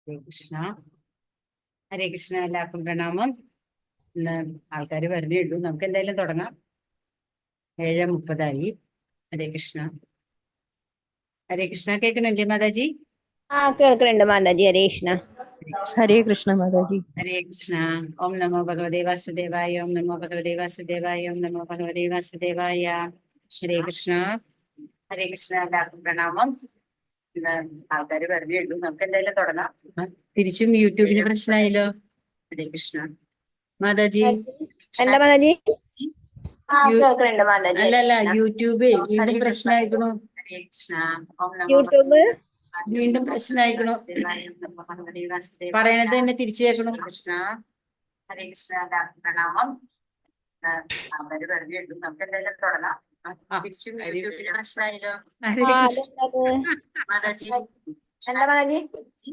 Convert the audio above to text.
ഹരേ കൃഷ്ണ. ഹരേ കൃഷ്ണ. എല്ലാവർക്കും പ്രണാമം. ഇന്ന് ആൾക്കാർ വരുന്നേ ഉള്ളൂ. നമുക്ക് എന്തായാലും തുടങ്ങാം. 7:30 ഹരേ കൃഷ്ണ. ഹരേ കൃഷ്ണ. കേൾക്കണില്ലേ മാതാജി? കേൾക്കുന്നുണ്ട് മാതാജി. ഹരേ കൃഷ്ണ. ഹരേ കൃഷ്ണ മാതാജി. ഹരേ കൃഷ്ണ. ഓം നമോ ഭഗവതേ വാസുദേവായ. ഓം നമോ ഭഗവതേ വാസുദേവായ. ഓം നമോ ഭഗവതേ വാസുദേവായ. ഹരേ കൃഷ്ണ. ഹരേ കൃഷ്ണ. എല്ലാവർക്കും പ്രണാമം. ഇന്ന് ആൾക്കാർ വരുന്നേ ഉള്ളൂ. നമുക്ക് എന്തായാലും തുടങ്ങാം. തിരിച്ചും യൂട്യൂബിന് പ്രശ്നമായല്ലോ. ഹരേ കൃഷ്ണ. മാതാജി എന്താ മാതാജി? യു- കേൾക്കുന്നുണ്ട് മാതാജി. ഹരേ അല്ലല്ല, കൃഷ്ണ. യൂട്യൂബ് വീണ്ടും പ്രശ്നമായിക്കണു. ഹരേ കൃഷ്ണ. ഓം നമോ യൂട്യൂബ് വീണ്ടും പ്രശ്നമായിക്കണു. പറയണത് തന്നെ തിരിച്ചു കേൾക്കണു. കൃഷ്ണ. ഹരേ കൃഷ്ണ. പ്രണാമം. ആൾക്കാര് വെറുതെ ഉള്ളൂ. നമുക്ക് എന്തായാലും തുടങ്ങാം. തിരിച്ചും യൂട്യൂബിന് പ്രശ്നമായല്ലോ. ഹരേ കൃഷ്ണ. അതെന്തത്? മാതാജി എന്താ മാതാജി?